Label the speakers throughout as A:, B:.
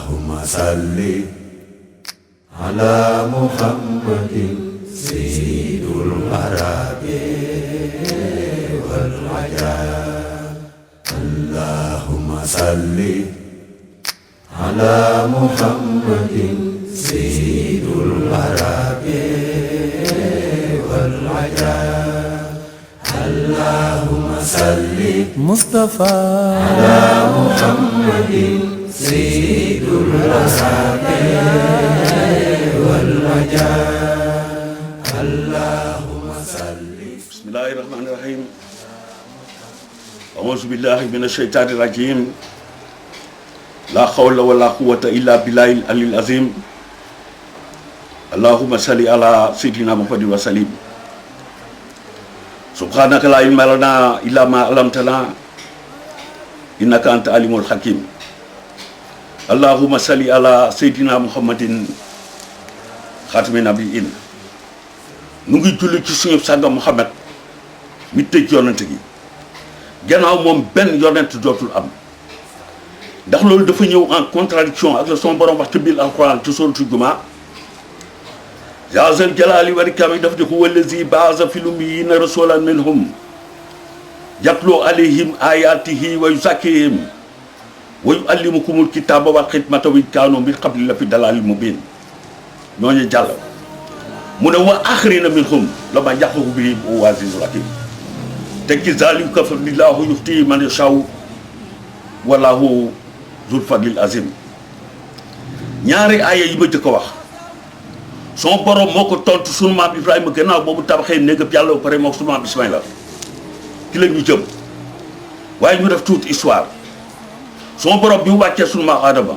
A: اللهم صل على محمد سيد العرب والعجاب اللهم صل على محمد سيد العرب والعجاب اللهم صل
B: مصطفى
A: على محمد سيد العرب والعجاب اللهم صل
C: بسم الله الرحمن الرحيم أعوذ بالله من الشيطان الرجيم لا حول ولا قوة إلا بالله العلي العظيم اللهم صل على سيدنا محمد وسلم سبحانك لا علم لنا إلا ما علمتنا إنك أنت العليم الحكيم اللهم صل على سيدنا محمد خاتم النبيين nu ngi julli ci suñu sànga Muhammad mi tëj yonent gi gannaaw moom benn yonent dootul am ndax loolu dafa ñëw en contradiction ak la son borom wax ci biir alquran ci suratul Jumaa yaa zal jalaali wal ikraam daf di ko wallazi baasa fil ummiyyiina rasuulan minhum yatluu alayhim aayaatihi wa yuzakkihim wa yuallimukumul kitaaba wal hikmata wa in kaanu min qabli la fi dalaalin mubiin ñooñu jàll mu ne wa axirina minhum la ma yàqu bi wa azizul hakim te ki zalika fadlillahu yuhti man yashaa wallahu zul fadlil azim ñaari aaya yi ma jëkk a wax son borom moo ko tontu sunu maam Ibrahima gannaaw boobu tabaxee néegam yàlla ba pare moo sunu maam Ismaïla ki la ñu jëm waaye ñu def toute histoire son borom bi mu wàccee sunu maam Adama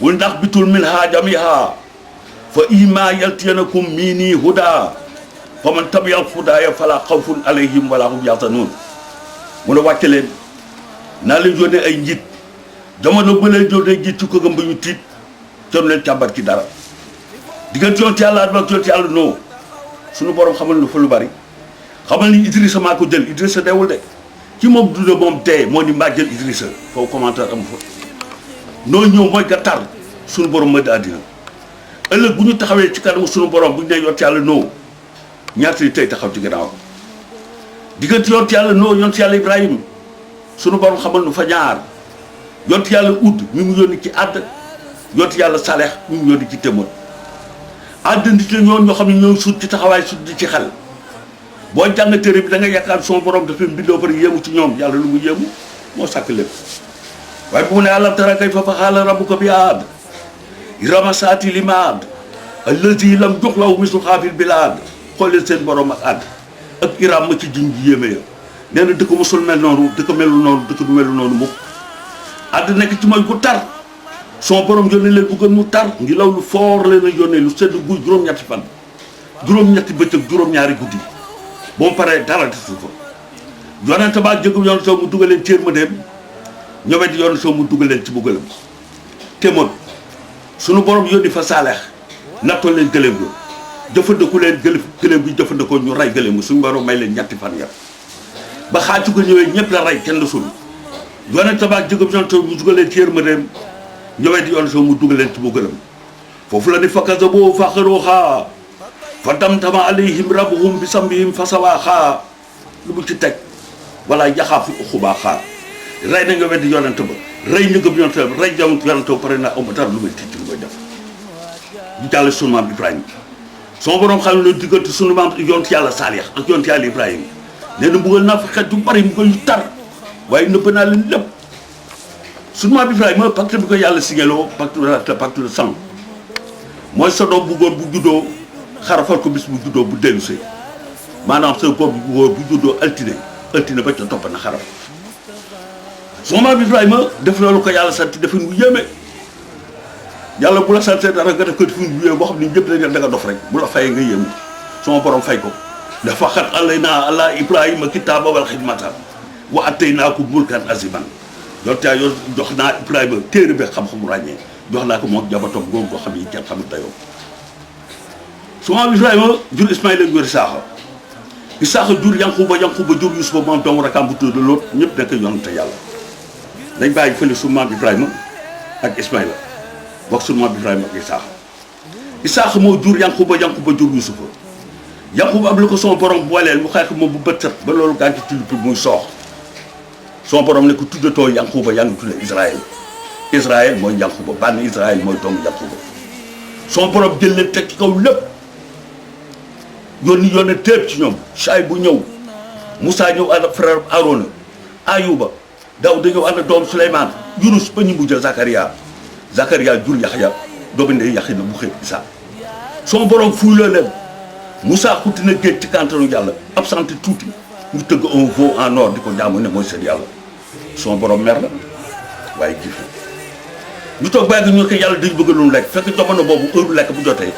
C: wul ndax bitul minha jamiha fa imma yaltiyanakum minni huda fa man tabi'a hudaaya fala xawfun alayhim wala hum yaxzanuun mu ne wàcce leen naa leen yónnee ay njiit jamono ba leen yónnee njiit ci ko gëm ba ñu tiit te leen càmbar ci dara diggante yonent yàlla Adama ak yonent yàlla Nuux suñu borom xamal na fa lu bari xamal ni Idrissa maa ko jël Idrissa deewul de ci moom dund moom dee moo ni maa jël Idrissa foofu commentaire amu fa noo ñëw mooy gàttar suñu borom ma di àddina ëllëg bu ñu taxawee ci kanamu sunu borom bu ñu nee yonent yàlla Nuux ñaata li tey taxaw ci gannaaw diggante yonent yàlla Nuux yonent yàlla Ibrahima sunu borom xamal nu fa ñaar yonent yàlla Ud mi mu yónni ci Àdd yonent yàlla Saleex mi mu yónni ci Témoon Àdd nit la ñoo xam ne ñoo sut ci taxawaay sut di ci xel boo jàng téere bi da nga yaakaar sunu borom dafa mbindoo pare yéemu ci ñoom yàlla lu mu yéemu moo sàkk lépp waaye bu mu ne alam tara kayfa fa'ala rabbuka bi Aad irama saati limaad allazi lam yuxlaw misluhaa fil bilaad xoolee seen borom ak Àdd ak iram ma ci jiñ ji yéeme ya nee na dëkk mosul mel noonu dëkk melul noonu dëkk du melul noonu mukk Àdd nekk ci mooy ku tar son borom yónnee leen bu gën mu tar ngi law lu foor leen a yónnee lu sedd guy juróom-ñetti fan juróom-ñetti bëccëg juróom-ñaari guddi ba mu paree dara desul ko yonente baa jëgum yoon soo mu dugal leen téer ma dem ñomet yoon soo mu dugal leen ci buggalam Témoon sunu borom yónni fa Saaleex nattoo leen gëléem ga jëfandiku leen gëléem bi jëfandikoo ñu rey gëléem ga suñu borom may leen ñetti fan ya ba xaaju ko ñëwee ñëpp la rey kenn sul yonente baa jëgum yoon soo mu dugal leen téer ma dem ñomet yoon soo mu dugal leen ci buggalam foofu la ni fa kazzabuuhu fa aqaruuhaa fa damdama alayhim rabbuhum bi zambihim fa sawaahaa lu mu ci teg wala yaxaafu uqubaahaa rey na nga weddi yonent ba rey ñu gëm yonent ba rey jam yonent ba pare na am dara lu may tiit lu may def ñu jàll sunu maam Ibrahima sama borom xam ne diggante sunu maam yonent yàlla Saalix ak yonent yàlla Ibrahima nee na mbugal naa fa xeet yu bari mbugal yu tar waaye nëbb naa leen lépp sunu maam Ibrahima pacte bi ko yàlla signaloo pacte de sang mooy sa doom bu góor bu juddoo xarafal ko bis bu juddoo bu dellu see maanaam sa góor bu góor bu juddoo altine ba ca topp na xaraf sama maam Ibrahima def loolu ko yàlla sant defin wu yéeme yàlla bu la santee dara nga def ko defin wu yéeme boo xam ne ñëpp dañu da nga dof rek bu la fayee nga yéemu sama borom fay ko dafa xat alaynaa ala Ibrahima kitaaba wal hikmata wa ataynaahu mulkan aziman loolu taa yoon jox naa Ibrahima téere bi xam-xamu ràññee jox naa ko moom jabatoom góor goo xam ne kenn xamul dayoo sama maam Ibrahima jur Ismaïla jur Isaaxa jur Yankuba jur Yusufa moom doomu rakam bu tudd Lóot ñëpp nekk yonante yàlla dañ bàyyi fële su maam Ibrahima ak Ismaïla wax sunu maam Ibrahima ak Isaaxa moo jur Yankuba jur Yusufa Yankuba am lu ko sama borom booleel mu xeex moom bu bët set ba loolu gaa ngi ci muy soox sama borom ne ko tuddatoo Yankuba yaa ngi tudde Israël mooy Yankuba bànn Israël mooy doomu Yankuba sama borom jël leen teg ci kaw lépp yónne téeb ci ñoom Shuayb bu ñëw Moussa ñëw ànd ak frère Arona Ayuba Daawuda ñëw ànd ak doom Souleymane Yunus ba ñu mujj Zakaria jur Yaxya doomu ndey Yaxya na bu xëy Isaa sama borom fuy la leen Moussa xutti na géej ci kantanu yàlla absenté tuuti ñu tëgg un veau en or di ko jaamu ne mooy seen yàlla sama borom mer la waaye jëf ñu toog bàyyi ñu ko yàlla dañ bëgg lu lekk fekk jamono boobu heure lekk bu jotee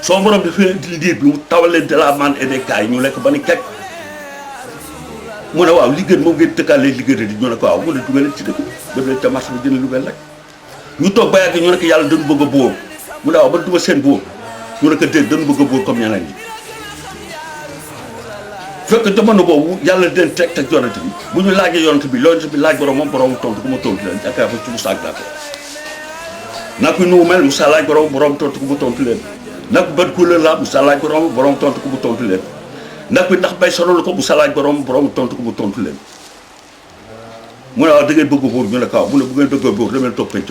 C: sama borom dafay indi liir bi mu tawal leen de la manne et des cailles ñu lekk ba ni kekk mu ne waaw li gën moom ngeen tëkkaalee li gën di ñu ne ko waaw mu ne dugaleen ci dëkk def leen ca marché bi jënd lu mel rek ñu toog ba yàgg ñu ne ko yàlla dañu bëgg a bóor mu ne waaw ba duma seen bóor ñu ne ko déet dañu bëgg a bóor comme ñeneen ñi fekk jamono boobu yàlla den teg yonent bi bu ñu laajee yonent bi laaj borom moom tontu ku ma tontu leen jàkkaar fa ci Moussa ak Daaka naa ko nu mel Moussa laaj borom tontu ku ma tontu leen naa ko ban couleur la Moussa laaj borom tontu ku ma tontu leen ndax bi ndax bay sonal ko Moussa laaj borom tontu ku ma tontu leen mu ne waaw da ngeen bëgg a buur ñu ne kaw mu ne bu ngeen bëgg a buur dameen toog penc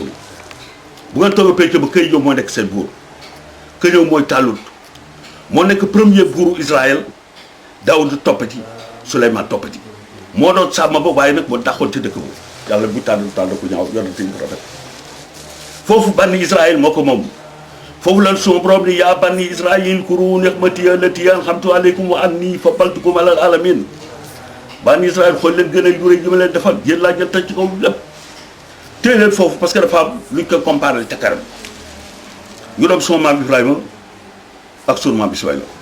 C: bu ngeen toog penc ba këy ñëw moo nekk seen buur këy ñëw mooy Taalut moo nekk premier buuru Israël Daawuda toppati Souleymane toppati moo doon sàmm ba waaye nag moo taxoon ci dëkk ba yàlla bu tànn ko ñaaw yonante yi ko rafet foofu banni Israël moo ko moom foofu lan suma borom ni yaa banni Israël kuru ni'mati allati an'amtu alaykum wa anni faddaltukum alal alamin banni Israël xool leen gën a yu rëy yi ma leen defal yéen laa jël teg ci kaw lépp téye leen foofu parce que dafa am luñ ko comparé ca karam ñu dem suma maam Ibrahima ak sunu maam Ismaïla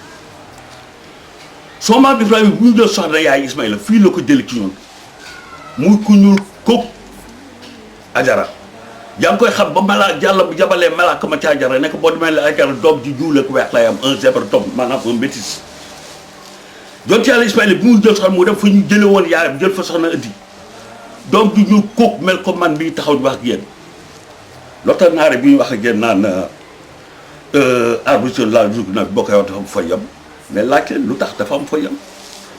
C: soo maam Ibrahima bu ñu jël soxna yaay Ismaïla fii la ko jëli ci ñun muy ku ñuul kóob Ajara yaa ngi koy xam ba yàlla bu jabalee malaaka ma ci Ajara nekk boo demee la Ajara doom ji juule ku weex lay am un zèbre doom maanaam un métis jonti yàlla Ismaïla bu muy jël soxna mu dem fa ñu jële woon yaayam jël fa soxna indi doom ji ñuul kóob mel ko man bii taxaw di wax ak yéen loota naare bi ñu wax ak yéen naan arbre la joug nag boo koy wax dafa am fa yem mais laaj leen lu tax dafa am fa yem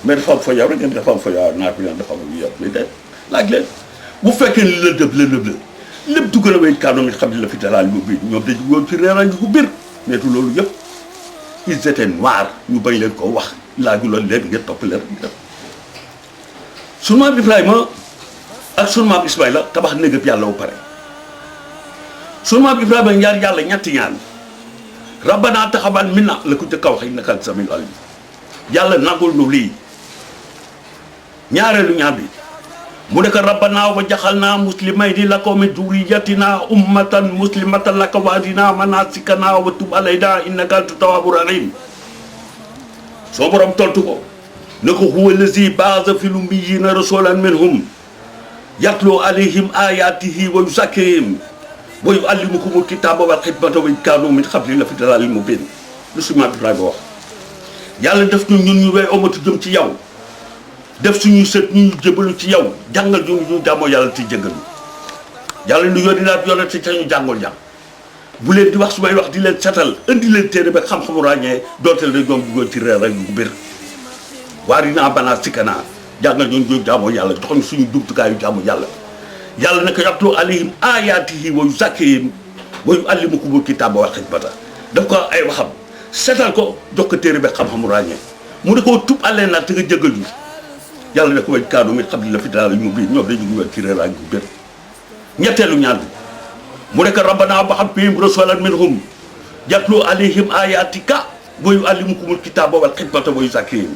C: mais dafa am fa yem rek ngeen dafa am fa yem naar bi naan dafa am lu yem mais de laaj leen bu fekkee ni lëndëm la lépp dugg na wéy kàddu xam ne la fi dalal ñu bi ñoom dañu woon ci reeraan gu bir mais du loolu yëpp ils étaient noirs ñu bañ leen ko wax laaju loolu leen ngeen topp leen def sunu maam Ibrahima ak sunu maam Ismaïla tabax néegam yàlla bu pare sunu maam Ibrahima ñaar yàlla ñetti ñaan rabbana taxabal minna la ko jëkk a wax innaka anta samiul alim yàlla nangul nu lii ñaareelu ñaan bi mu ne ko rabbana wa jaxalna muslimayni laka min durriyatina ummatan muslimatan laka wa arina manasikana wa tub alayna innaka anta tawwabur rahim soo borom tontu ko ne ko huwa allazi ba'atha fil ummiyina rasulan minhum yatlu alayhim ayatihi wa yuzakkihim wa yu'allimukumul kitaaba wal hikmata wa in kaanu min qabli lafi dalaalin mubiin lu suñu maam Ibrahima wax yàlla def ñu ñun ñu wey omatu jëm ci yow def suñu sët ñu jëbalu ci yow jàngal ñu jàmmoo yàlla te jëngal ñu yàlla ñu yónni naa yonent te ñu jàngool jàng bu leen di wax su may wax di leen setal indi leen téere ba xam-xamu ràññee dooteel da ñoom duggoon ci reer rek bu bir waa dinaa banaa sikkanaa jàngal ñu jàmmoo yàlla jox ñu suñu jumtukaayu jàmmoo yàlla yàlla naka yatlu alayhim ayatihi wa yuzakkihim wa yu'allimukumul kitaaba wal hikmata daf ko ay waxam seetal ko jox ko téere ba xam-xamu ràññee mu ne ko tub àllee naa te nga jëggal ñu yàlla ne ko way kaanu mi xam li la fi daal ñu bii ñoom dañu ngi wér ci reeraay gu bér ñetteelu ñaan bi mu ne ko rabbana ba xam fihim rasulan minhum yatlu alayhim ayatika wa yu'allimukumul kitaaba wal hikmata wa yuzakkihim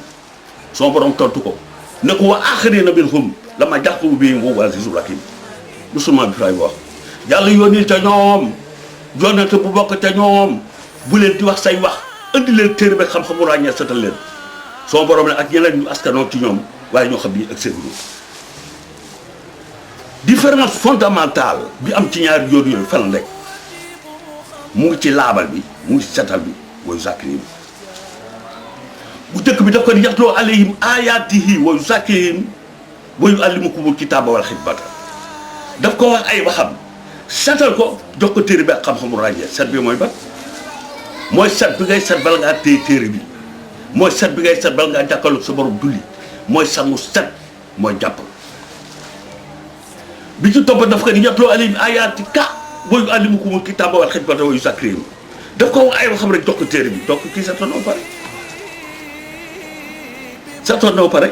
C: son borom tontu ko ne ko wa axirina minhum lama yahkumu bihim wa huwa azizul hakim lu sunu maam Ibrahima wax yàlla yónni te ñoom yonente bu bokk te ñoom bu leen di wax say wax indi leen téere ba xam-xamu ràññee setal leen son borom ne ak yeneen ñu askanoo ci ñoom waaye ñoo xam ni ak seen groupe différence fondamentale bi am ci ñaari yoon yooyu fan rek mu ngi ci laabal bi mu ngi ci setal bi wa yuzakkihim bu dëkk bi daf ko yatlu alayhim ayatihi wa yuzakkihim wa yu'allimukumul kitaaba wal hikmata daf ko wax ay waxam setal ko jox ko téere bi ak xam-xamu ràññee set bi mooy ba mooy set bi ngay set bala ngaa téye téere bi mooy set bi ngay set bala ngaa jàkkaarloog sa borom julli mooy sangu set mooy jàpp bi ci topp daf ko ni yatloo alayhim ayaatika wa yuallimukumul kitaaba wal hikmata wa yuzakkihim daf ko ay xam rek jox ko téere bi donc kii setoon na ba pare setoon na ba pare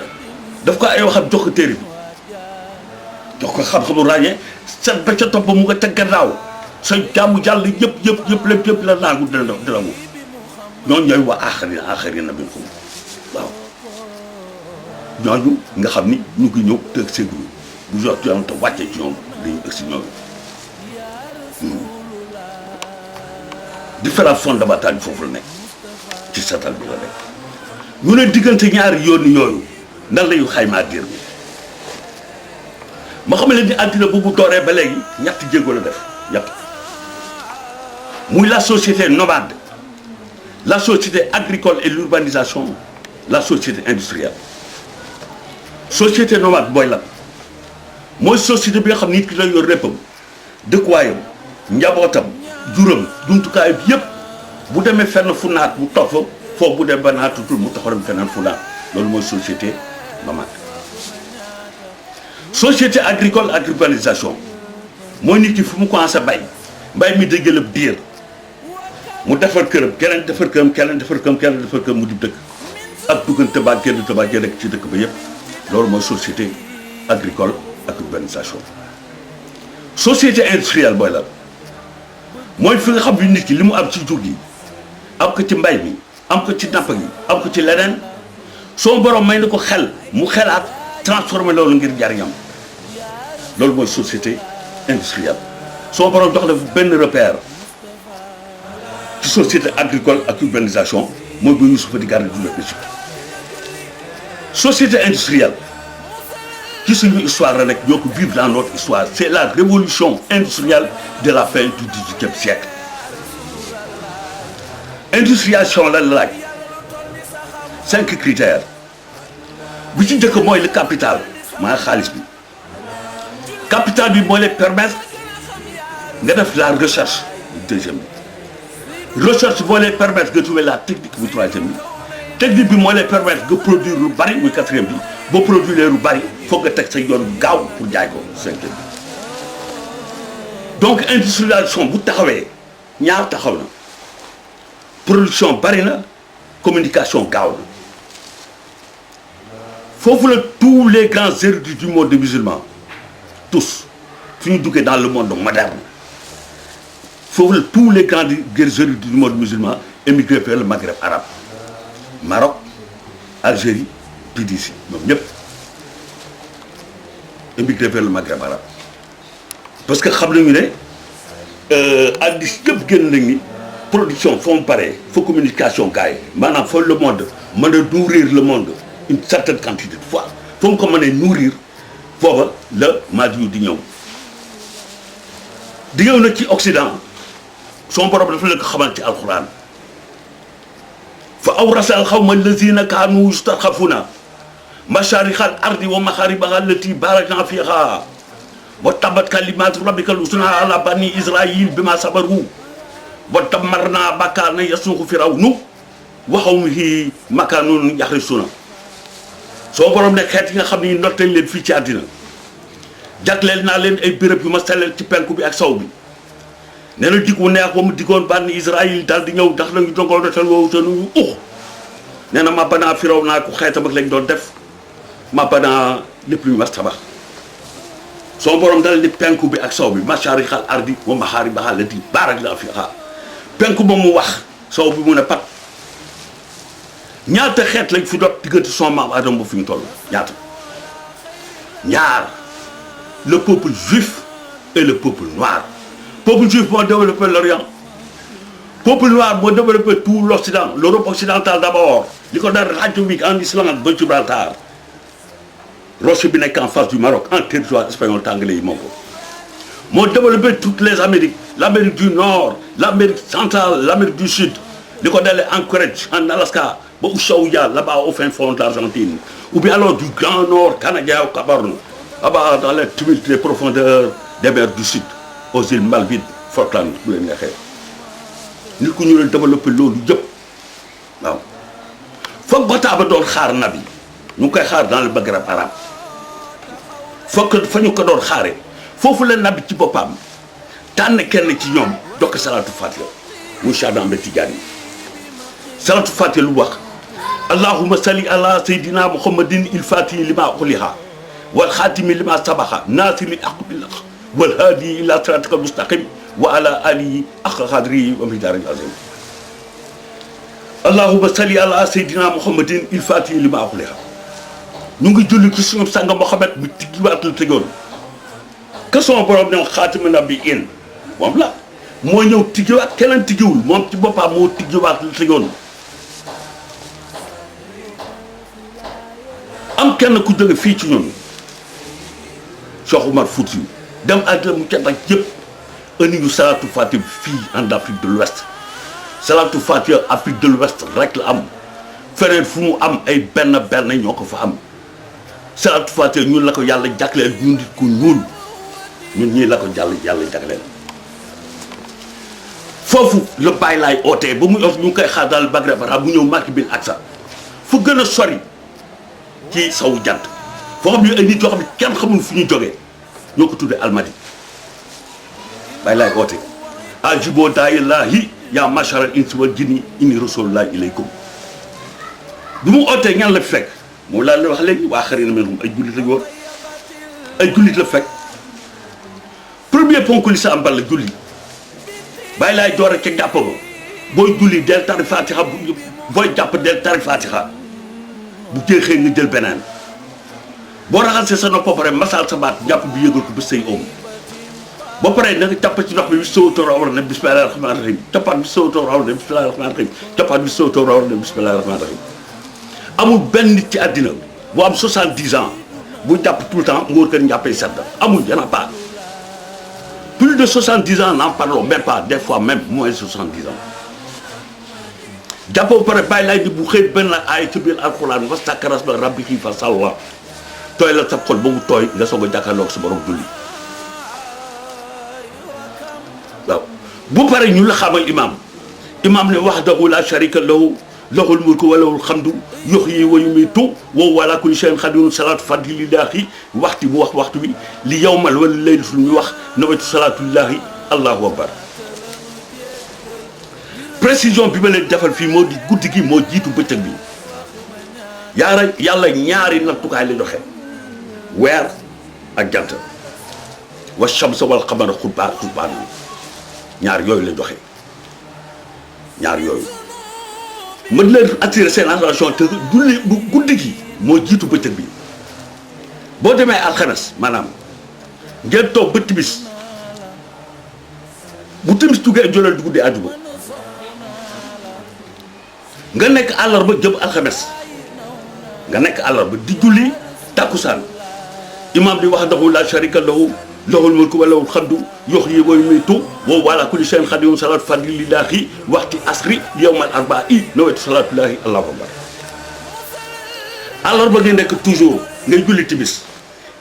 C: daf ko ay waxam jox ko téere bi jox ko xam-xamu ràññee set ba ca topp mu nga teg gannaaw sa jàmm jàll yëpp la naagu dina mu ñooñu ñooy waa aaxarina minhum waaw ñooñu nga xam ni ñu ngi ñëw teg séddoo bu jox ci ñoom te wàccee ci ñoom dañuy ëgg si ñooñu différence fondamentale bi foofu la nekk ci setal bi la nekk ñu ne diggante ñaari yooni yooyu nan lañu xaymaa diir bi ma xam ne ni àddina bu mu dooree ba léegi ñetti jéego la def ñett muy la société nomade la société agricole et l'urbanisation la société industrielle société nomade mooy lan mooy société bi nga xam nit ki la yor réppam dëkkuwaayam njabootam juram jumtukaay bi yëpp bu demee fenn fu naat mu toog fa foofu bu dem ba naatutul mu taxaw dem feneen fu naat loolu mooy société nomade société agricole ak urbanisation mooy nit ki fu mu commencé mbay mi dëggalab diir mu defar këram keneen defar këram keneen defar këram keneen defar këram mu di dëkk ak duggante ba génn rek ci dëkk ba yëpp loolu mooy société agricole ak urbanisation société industrielle booy la mooy fi nga xam ni nit ki li mu am ci jur gi am ko ci mbay mi am ko ci napp gi am ko ci leneen soo borom may na ko xel mu xelaat transformé loolu ngir jariñam loolu mooy société industrielle soo borom jox la benn repère ci société agricole ak urbanisation mooy ba Youssoupha di garder du Égypte société industrielle ci suñu histoire la nekk ñoo ko vivre dans notre histoire c'est la révolution industrielle de la fin du XVIIIe siècle industrialisation la laaj 5 critères bu ci njëkk mooy le capital maa xaalis bi capital bi mooy lay permettre nga def la recherche deuxième bi recherche moo lay permettre nga trouver la technique bu troisième bi technique bi moo lay permettre nga produire lu bari muy quatrième bi boo produire lu bari foog nga teg sa yoon gaaw pour jaay ko cinquième bi donc industrialisation bu taxawee ñaar taxaw na production bari na communication gaaw na foofu la tous les grands érudits du monde musulman tous fi ñu duggee dans le monde moderne foofu la tous les grands érudits du monde musulman émigré vers le Maghreb arabe Maroc Algérie Tunisie ñoom ñëpp émigré vers le Maghreb arabe parce que xam nañu ne addis yëpp génn nañ ni production foo mu paree fa communication gars yi maanaam fa le monde mën a nourrir le monde une certaine quantité de fois foo mu ko mënee nourrir foofa la maaj yu di ñëw nag ci Occident son borom dafa leen ko xamal ci alquran fa awrasa al xawma allazina kaanu yustarxafuna masharikha al ardi wa maxaribaha allati barakna fiha wa tabat kalimatu rabbika al husna ala bani israil bima sabaru wa damarna bakana yasuuxu firawnu wa xawmihi makanun yaxrisuna soo borom ne xeet yi nga xam ne not nañ leen fii ci àddina jagleel naa leen ay béréb yu ma selleel ci penku bi ak saw bi nee na dig wu neex ba mu digoon bànni Israël daal di ñëw ndax nañu dongoo dotel woowu te nuñu nee na mabbanaa firaw naa ko xeetam ak lañ doon def mabbanaa lépp lu ñu mas tabax soo borom dal di penku bi ak saw bi masharixal ardi wa maxaaribaha allati baaraknaa fiihaa penku ba mu wax saw bi mu ne pat ñaata xeet lañ fi dot diggante son maam Adama ba fi ñu toll ñaata ñaar le peuple juif et le peuple noir peuple juif moo développé l'Orient peuple noir moo développé tout l'Occident l'Europe occidentale d'abord li ko dara République en Islande ba Gibraltar roche bi nekk en face du Maroc en territoire espagnol tàngale yi moo ko moo développé toutes les Amériques l'Amérique du Nord l'Amérique centrale l'Amérique du Sud li ko dalee Anchorage en Alaska ba Ushuaia là-bas au fin fond d'Argentine ou bien alors du Grand Nord canadien au Cameroun là-bas dans les tumultes des profondeurs des mers du Sud aux îles Maldives Falkland bu leen neexee nit ku ñu leen développé loolu yëpp waaw foog Bataaba doon xaar nabi ñu ngi koy xaar dans le Maghreb arabe foog fa ñu ko doon xaare foofu la nabi ci boppam tànn kenn ci ñoom jox ko salatu fatiha muy Cheikh Ahmed Tidiane salatu fatiha lu wax allahumma salli ala sayyidina muhammadin il fatihi lima uliha wal xaatimi lima sabaxa naasiri ak billah wal haadi ila siratika mustaqim wa ala alihi ak xadri wa miqdaarihi azim allahumma salli ala sayyidina muhammadin il fatihi lima uliha ñu ngi julli ci suñu sang Muhammad bi tijjiwaat la tëjoon que son borom ne xaatimi nabiyyin moom la moo ñëw tijjiwaat keneen tijjiwul moom ci boppam moo tijjiwaat la tëjoon am kenn ku jóge fii ci ñun Cheikh Oumar Fouti dem àddina mu cat ak yëpp indi ñu salatu fatiha fii en Afrique de l'Ouest salatu fatiha Afrique de l'Ouest rek la am feneen fu mu am ay benn ñoo ko fa am salatu fatiha ñun la ko yàlla jagleel ñun nit ku ñuul ñun ñii la ko yàlla jagleel foofu la bàyyi laay ootee ba muy ñu ngi koy xaar daal Maghreb arabe bu ñëw Makka bil Aqsa fu gën a sori ci sawu jant foo xam ne ay nit yoo xam ne kenn xamul fu ñu jógee ñoo ko tuddee almadi bàyyi laay oote ajiboo daayillahi yaa mashara insi wal jinni inni rasulullahi ilaykum bi mu ootee ñan la fekk moom laa la wax léegi waa xarina minhum ay jullit la woon ay jullit la fekk premier ponk li sa ambal la julli bàyyi laay door a ca jàpp ba booy julli del tari fatiha booy jàpp del tari fatiha bu jeexee nga jël beneen boo raxasee sa nopp ba pare masal sa baat jàpp bi yëgal ko ba say oom ba pare na nga jàpp ci ndox bi sowto rawar ne bismillahi rahmani rahim cappaat bi sowto rawar ne bismillahi rahmani rahim cappaat bi sowto rawar ne bismillahi rahmani rahim amul benn nit ci àddina bu am 70 ans bu jàpp tout le temps mu wër kër njàppee sedd amul y'en a pas plus de 70 ans n'en parlons même pas des fois même moins de 70 ans jàpp ba pare bàyyi laay di bu xëy benn aay ci biir alxuraan wasta'zin rasba rabbika fa sawwa tooy la sa xol ba mu tooy nga soog a jàkkaarloog sa borom julli waaw bu pare ñu la xamal imam ne wahdahu la sharika lahu lahul mulku wa lahul hamdu yuhyi wa yumiitu wa huwa ala kulli shay'in qadirun salatu fadlillahi waxti bu wax waxtu bi li yawmal wala laylatul mi wax nawaytu salatullahi allahu akbar précision bi ma leen defal fii moo di guddi gi moo jiitu bëccëg bi yàlla ñaari nattukaay la joxe weer ak jant wa shamsa wal qamara xutbaan ñaar yooyu la joxe ñaar yooyu mën leen attirer seen attention te julli bu guddi gi moo jiitu bëccëg bi boo demee alxames maanaam ngeen toog ba timis bu timis tuggee jolal di guddi àjjuma nga nekk àllarba jëm alxames nga nekk àllarba di julli takkusaan imam di wahdahu la sharika lahu lahul mulku wa lahul hamdu yuhyi wa yumiitu wa huwa ala kulli shay'in qadirun salatu fadlillahi waxti asri yawmal arba'i nawaytu salatullahi allahu akbar àllarba nga nekk toujours ngay julli timis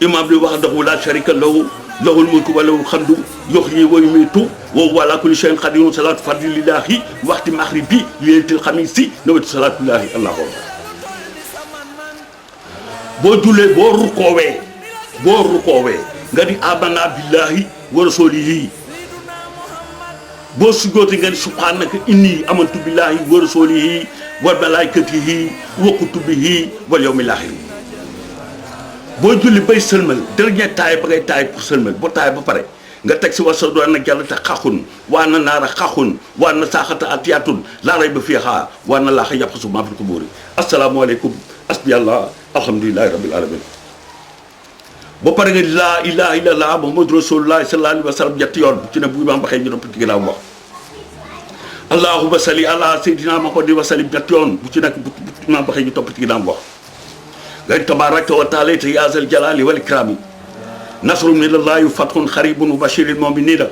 C: imam di wahdahu la sharika lahu lahul mulku wa lahul hamdu yuhyi wa yumiitu wa huwa ala kulli shay'in qadirun salatu fadlillahi waxti maghribi laylatil khamisi nawaytu salatullahi allahu akbar boo jullee boo rukoowee nga di amanna billahi wa rasulihi boo sujjootee nga di subhanaka inni amantu billahi wa rasulihi wa malaikatihi wa kutubihi wal yawmil akhir boo julli bay sëlmal dernier taay ba ngay taay pour sëlmal boo taay ba pare nga teg si wasa doon na jàll te xaxun waa na naara xaxun waa na saaxata atiyatun laa ray ba fiihaa waa na laaxa yàqasu maa fi ko bóori asalaamaaleykum asbiyallah alhamdulilahi rabbil alamin ba pare nga laa ilaha illallah muhammadu rasulullah sallallahu alayhi wa sallam ñetti yoon bu ci ne bu imaam waxee ñu topp ci ginnaaw wax allahumma salli ala sayyidina muhammadin wa sallim ñetti yoon bu ci nekk bu imaam waxee ñu topp ci ginnaaw wax ngay tabaraka wa taala te yaa zal jalali wal ikrami nasrun minallahi fathun qaribun wa bashiril mu'minina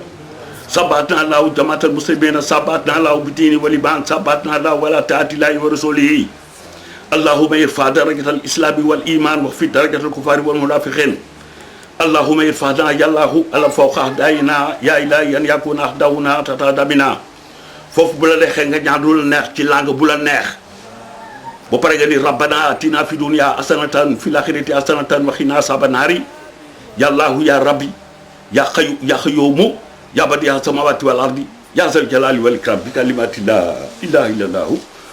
C: sabatna allahu jamaatal muslimina sabatna allahu bidini wal iman sabatna allahu wala taatillahi wa rasulihi allahumma irfa darajatal islami wal iman wa fi darajatal kufari wal munafiqin allahumma irfa'na yallahu ala fawqa dayna ya ilahi an yakuna dawna tatadabina foofu bu la neexee nga ñaan lu la neex ci langue bu la neex ba pare nga ni rabbana atina fi dunya hasanatan fil akhirati hasanatan wa qina azaban nari yallahu ya rabbi ya qayyumu ya badi'a samawati wal ardi ya zal jalali wal ikram bi kalimati la ilaha illallah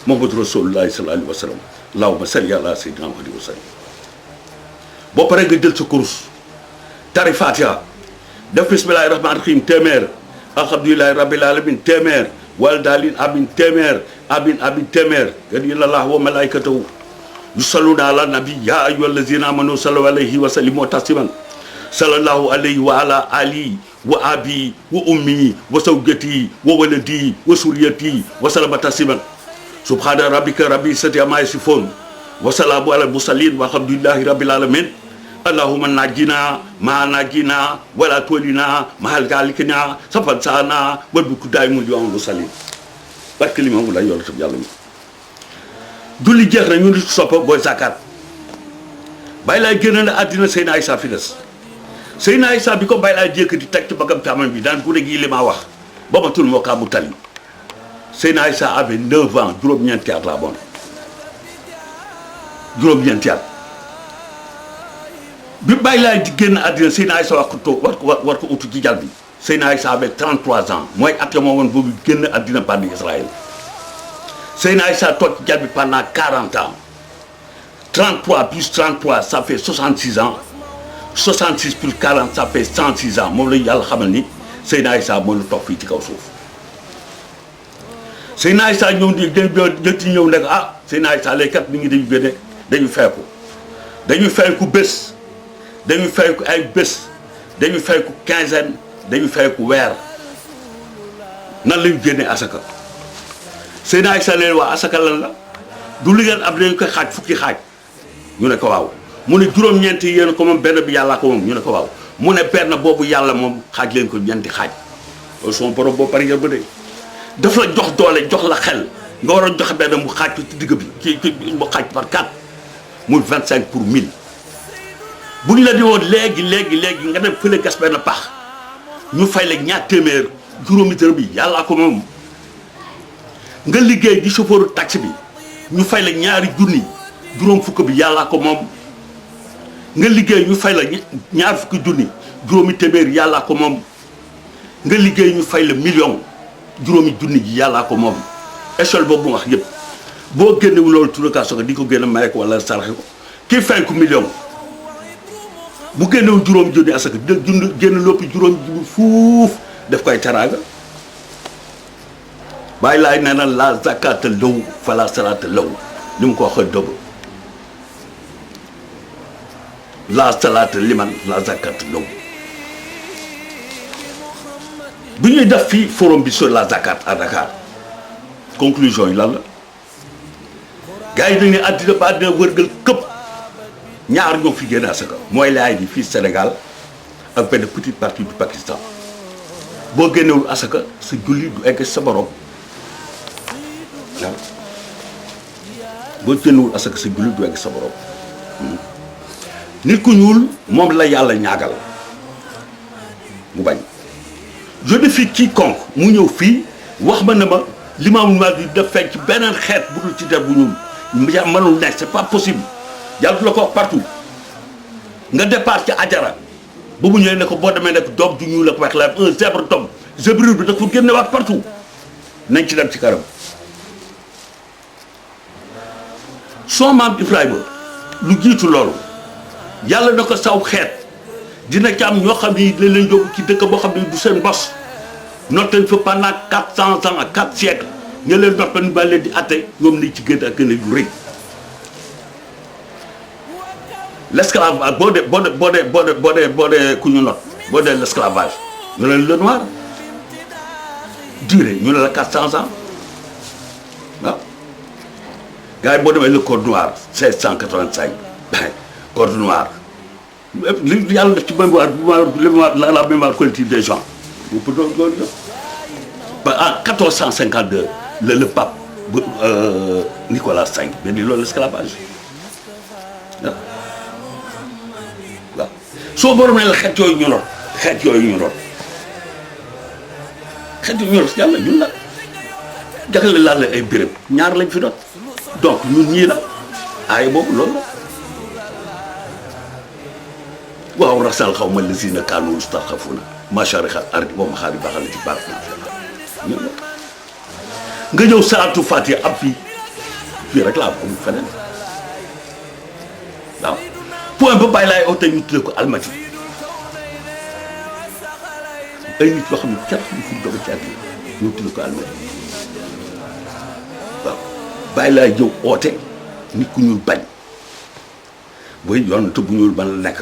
C: muhammadur rasulullah sallallahu alaihi wasallam allahumma salli ala sayyidina muhammadin wa sallim boo pare nga jël sa kurus tari fatiha def bismillahi rahmani rahim téeméer alhamdulillahi rabbil alamin téeméer wal dalin abin téeméer abin téeméer gadi lallah wa malaikatahu yusalluna ala nabi ya ayyuhallazina amanu sallu alayhi wa sallimu tasliman sallallahu alayhi wa ala alihi wa abi wa ummi wa zawjati wa waladi wa suriyati wa salama tasliman subhana rabbika rabbil izzati amma yasifun wa salamun ala mursalin walhamdulillahi rabbil alamin allahumma najina ma najina wala tolina mahal galikina safan sana wal bu kuday mu di am lu salim barke li mo la yalla tab yalla mi julli jeex na ñu di soppa boy zakat bay lay gënal adina Seyna Aïssa fi des Seyna Aïssa bi ko bay lay jëk di tek ci bagam tamam bi daan ku gi li ma wax ba ma tul mo ka bu tali Seyna Aïssa avait 9 ans juroom ñenti at la bon juroom ñenti at bi bay lay di génn adina Seyna Aïssa wax ko war ko utu ci jal bi Seyna Aïssa avait 33 ans moy at mo won bobu génn adina bandi Israël Seyna Aïssa tok ci jal bi pendant 40 ans 33 plus 33 ça fait 66 ans 66 plus 40 ça fait 106 ans mom la yalla xamal ni Seyna Aïssa mo lu tok fi ci kaw suuf Seyna Aïssa ñoom di ñëw nek ah Seyna Aïssa les kat mi ngi dañu gëné dañu fayku bés dañu fayku ay bés dañu fayku quinzaine dañu fayku weer nan lañu génné asaka Seyna Aïssa leen waa asaka lan la du li ngeen am dañu koy xaaj fukki xaaj ñu ne ko waaw mu ne juróom-ñeenti yéen ko moom benn bi yàlla ko moom ñu ne ko waaw mu ne benn boobu yàlla moom xaaj leen ko ñeenti xaaj loolu son borom boo pare nga ba dee daf la jox doole jox la xel nga war a joxe benn mu xaaj ko ci digg bi ci mu xaaj par 4 muy 25 pour 1000 bu ñu la di woon léegi nga dem fële gas benn pax ñu fay la ñaar téeméer juróomi dërëm bi yàllaa ko moom nga liggéey di chauffeur taxi bi ñu fay la ñaari junni juróom fukk bi yàllaa ko moom nga liggéey ñu fay la ñaar fukki junni juróomi téeméer yàllaa ko moom nga liggéey ñu fay la million juróomi junni ji yàllaa ko moom échelle boobu mu wax yëpp boo génnewu loolu turakaso ko di ko génne maye ko wala saraxe ko kii fay ko million bu génnewu juróomi junni asaka génn loppi juróomi junni fuuf def koy teraanga bàyyi laay nee na la zakata law fala salata law li mu ko waxee dëgg la salata liman la zakata law bi ñuy def fii forum bi sur la zakat à Dakar conclusion yi lan la gars yi dañu ne àddina ba àddina wërgal këpp ñaar ñoo fi génne asaka mooy laay bi fii Sénégal ak benn petite partie du Pakistan boo génnewul asaka sa julli du egg sa borom waaw boo génnewul asaka sa julli du egg sa borom nit ku ñuul moom la yàlla ñaagal mu bañ je défie quiconque mu ñëw fii wax ma ne ma Limaamu Mahdi daf fekk ci beneen xeet bu dul ci der bu ñuul mënul nekk c'est pas possible yàlla du la ko wax partout nga départ ci ajara ba mu ñëwee ne ko boo demee nekk doom du ñuul ak wax la un zèbre doom zèbre bi da ko génnewaat partout nañ ci dem ci karam soo maam Ibrahima lu jiitu loolu yàlla na ko saw xeet dina ci am ñoo xam ni dañ leen yóbbu ci dëkk boo xam ne du seen bos noté nañ fa pendant 400 ans ak 4 siècles nga leen noté ñu ba leen di atte ñoom ni ci gën ak gën a yu rëy l'esclavage boo dee ku ñu not boo dee l'esclavage ñu leen le noir durée ñu ne la 400 ans waaw gars yi boo demee le code noir 1685 code noir li yàlla def ci mémoire la mémoire collective des gens bu doon ba en 1452 le pape Nicolas V ben di loolu l'esclavage waaw soo borom ne la xeet yooyu ñu noot xeet yooyu ñu noot xeet yooyu ñu noot yàlla ñun la jagle laal la ay béréb ñaar lañ fi doon donc ñun ñii la aaya boobu loolu la waaw rasal xaw ma lazina kaanu yustad'afuuna mashaariqal ardi wa maghaaribahaa allati baaraknaa fiihaa nga ñëw salaatu fatiha ab fii rek laa am amul feneen waaw point ba bàyyi laay oto ñu tuddee ko almati ay nit yoo xam ne kenn xamul fu mu doon ci àddina ñu tuddee ko almati waaw bàyyi laay jëw oote nit ku ñuul bañ booy yoon te bu ñuul ban la nekk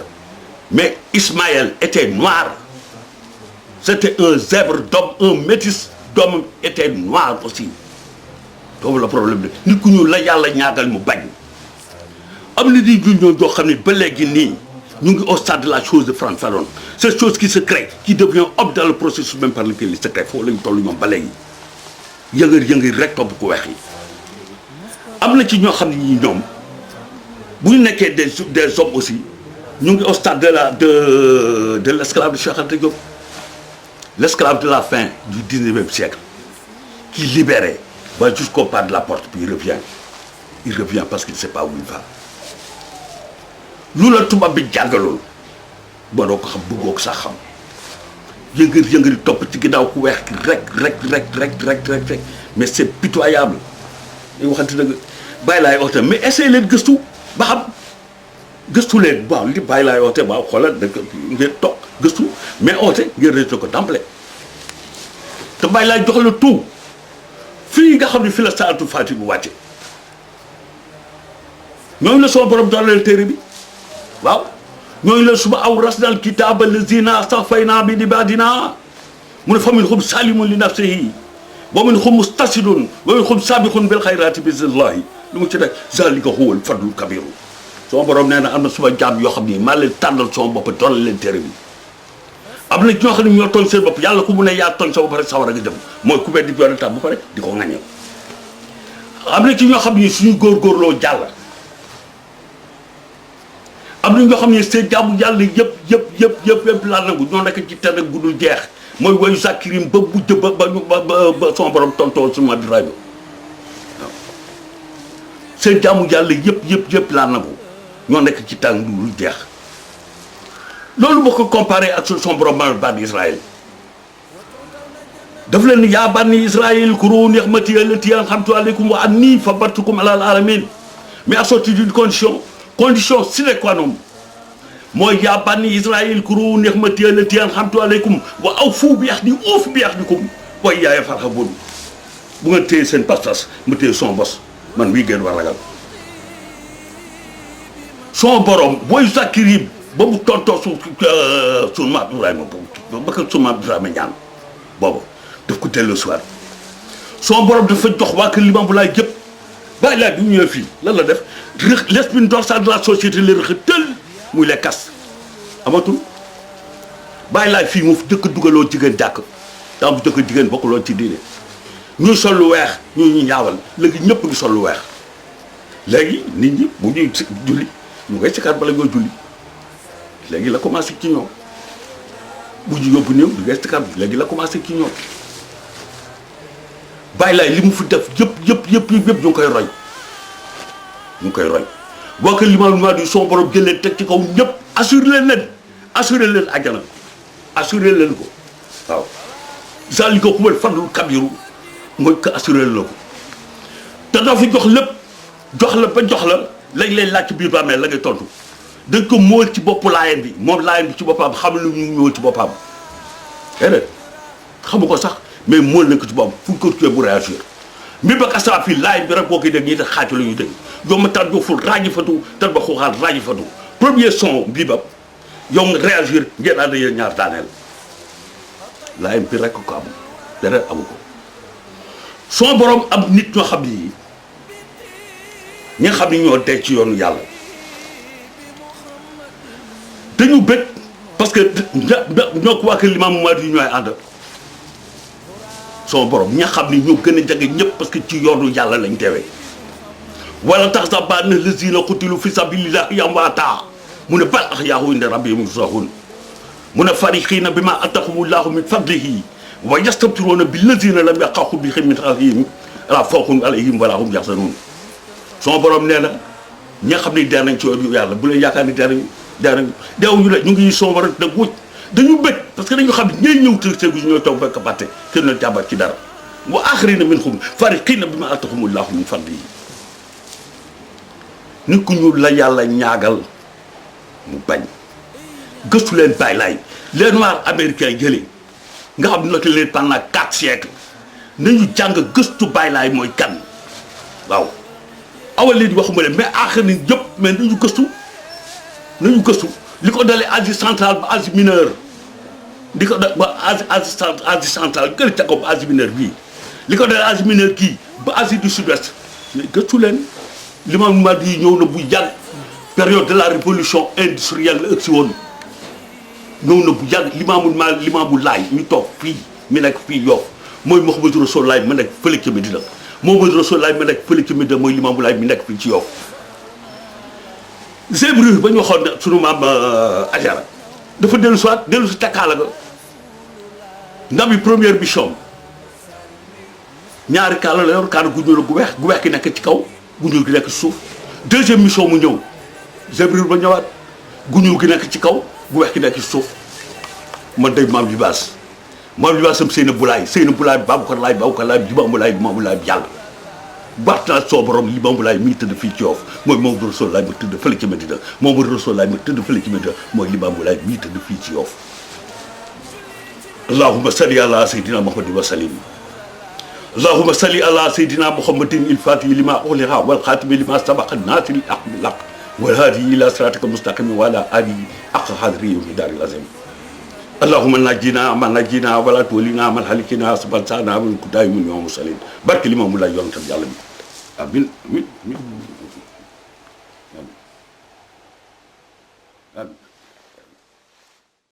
C: mais Ismaël était noir c'était un zèbre d'homme un métis d'homme était noir aussi boobu la problème de nit ku ñuul la yàlla ñaagal mu bañ am na di junjoon joo xam ne ba léegi nii ñu ngi au stade de la chose de Franck Fanon cette chose qui se crée qui devient homme dans le processus même par lequel il se crée foofu la ñu toll ñoom ba léegi yëngal rek topp ko weex yi am na ci ñoo xam ne ñi ñoom bu ñu nekkee des hommes aussi ñu ngi au stade de l'esclave de Cheikh Anta Diop l'esclave de la fin du 19e siècle qui libéré va jusqu'au pas de la porte puis il revient parce qu'il ne sait pas où il va lu la tubaab bi jàngaloon ba doo ko xam bëggoo ko sax xam yëngal topp ci ginnaaw ku weex ki rek mais c'est pitoyable dañ waxante dëgg bàyyi laay oote mais essayé leen gëstu ba xam gëstu leen waaw li bàyyi laay oote waaw xoolal da ngeen toog gëstu mais oote ngeen rété ko d'emblée te bàyyi laay jox la tout fii nga xam ne fi la salaatu faati bu wàcce ñooñu la soo borom dooleel téere bi waaw ñooñu la suba aw rasnal kitaaba lazina stafaynaa bi ibaadinaa mu ne fa minhum saalimun li nafsihi wa minhum mustasidun wa minhum saabiqun bil xayraati bi iznillaahi lu mu ci rek zaalika huwal fadlul kabiiru sama borom nee na am na suba jaam yoo xam ni maa leen tànnal sama bopp dooleel leen téere bi am na ñoo xam ne ñoo tooñ seen bopp yàlla ku mu ne yaa tooñ sa bopp rek sawar a nga jëm mooy ku di yonentam ba pare di ko ŋaññe am na ci ñoo xam ni suñu góorgóorloo jàll am na ñoo xam ne seen jaamu yàlla yëpp laa nangu ñoo nekk ci ter ak gudul jeex mooy wayu zakirim ba mujj ba sama borom tontoo suma Ibrahima waaw seen jaamu yàlla yëpp laa nangu ñoo nekk ci tàng gudul jeex loolu boo ko comparé ak son borom ma bani Israël daf leen ni yaa bani Israël kuru ni'mati allati an'amtu alaykum wa anni faddaltukum alal alamin mais assorti d'une condition sine qua non mooy yaa bani Israël kuru ni'mati allati an'amtu alaykum wa awfu bi ahdikum wa iyaya farhabun bu nga téye seen pas-pas mu téye son bos man wii ngeen war ragal son borom booy zakirim ba mu tontoo suñu maam Ibrahima ba ko suñu maam Ibrahima ñaan boobu daf ko delloo soir son borom dafa jox waa kër Limaamu Laay jëpp bàyyi laay bi mu ñëwee fii lan la def l'esprit dorsal de la société la rëq tël muy les kas amatul bàyyi laay fii mu dëkk dugaloo jigéen jàkk daa mu dëkk jigéen bokkuloo ci diine ñuy sol lu weex ñu ñaawal léegi ñëpp ngi sol lu weex léegi nit ñi bu ñuy julli ñu ngay sikkaat bala ñoo julli léegi la commencé ci ñoom bu ñu yóbbu néew di gëstu kam léegi la commencé ci ñoom bàyyi laay li mu fi def yëpp ñu ngi koy roy boo ko limaam di son borom jël leen teg ci kaw ñëpp assuré leen àjjana assuré leen ko waaw sali ko xumal fadlul kabiru mooy ko assuré leen la ko te doo fi jox lépp jox la lañ leen laaj ci biir ba la ngay tontu dañ ko móol ci boppu laayeen bi moom laayeen bi ci boppam xam lu ñu ñëw ci boppam déedéet xamu ko sax mais móol nañ ko ci boppam fu ñu ko tuddee bu réagir mi ba kasa fii laayeen bi rek boo koy dégg ñi te xaaju la ñuy dégg yow ma tar joful raaji fatu tar ba xuuxaal raaji fatu premier son bii ba yow nga réagir ngeen ànd yéen ñaar daaneel laayeen bi rek ko am dara amu ko son borom am nit ñoo xam ni ñi nga xam ni ñoo dee ci yoonu yàlla dañu bëgg parce que ñoo ko waa kër Limaamu Mahdi ñooy ànd son borom ña xam ni ñoo gën a jege ñëpp parce que ci yoonu yàlla lañ teewee wala tax sax ba na lazina qutilu fi sabilillahi amwaata mu ne bal ahyaa'un inda rabbihim yurzaqun mu ne farihiina bimaa aataahumullahu min fadlihi wa yastabsiruuna billazina lam yalhaqu bihim min khalfihim laa xawfun alayhim wa laa hum yahzanuun sama borom nee na ñi nga xam ne dee nañ ci yoonu yàlla bu leen yaakaar ni dee nañ deewuñu la ñu ngi somb rek nag wuj dañu bëgg parce que dañu xam ne ñooy ñëw tëg gi ñooy toog fekk bàtte kenn leen jàmbat ci dara wa aaxariina minhum farihiina bimaa aataahumullahu min fadlihi nit ku ñuul la yàlla ñaagal mu bañ gëstu leen Baay Laay les noirs américains jëlee nga xam ne noté leen pendant 4 siècles nañu jàng gëstu Baay Laay mooy kan waaw awal leen waxuma leen mais aaxar nañ yëpp mais nañu gëstu li ko dalee Asie centrale ba Asie mineure di ko da ba Asie centrale gën a ca kaw ba Asie mineure bii li ko dalee Asie mineure kii ba Asie du sud-est mais gëstu leen Limaamu Mahdi ñëw na bu yàgg période de la révolution industrielle la ëgg si woon ñëw na bu yàgg Limaamu Laay ñu toog fii mi nekk fii Yoff mooy Mouhamadou Rassoul Laay ma nekk fële ca Medina Mouhamadou Rassoul Laay ma nekk fële ca Medina mooy Limaamu Laay mi nekk fii ci Yoff Zébrus ba ñu waxoon ne sunu maam Ajara dafa dellu si takkaala ga ndam yi première mission ñaari kaala la yor kaala gu ñuul gu weex ki nekk ci kaw gu ñuul gi nekk ci suuf deuxième mission mu ñëw Zébrus ba ñëwaat gu ñuul gi nekk ci kaw gu weex ki nekk ci suuf man day maam libaas am Seynabou Laay Babacar Laay Limaamu Laay yàlla baat naa soo borom Limaamu Laay mi ngi tëdd fii ci Yoff mooy Mouhamadou Rassoul Laay ma tëdd fële ci Medina Mouhamadou Rassoul Laay ma tëdd fële ci Medina mooy Limaamu Laay mi ngi tëdd fii ci Yoff allahumma salli ala sayyidina Muhammadin wa sallim اللهم صل على سيدنا محمد الفاتح لما أغلق والخاتم لما سبق الناصر الحق بالحق والهادي إلى صراطك المستقيم وعلى آله حق قدره ومقداره العظيم اللهم نجينا ولا تولنا من هلكنا سبحاننا من كداي من يوم المرسلين بارك الإمام الله يوم تبجال آمين آمين آمين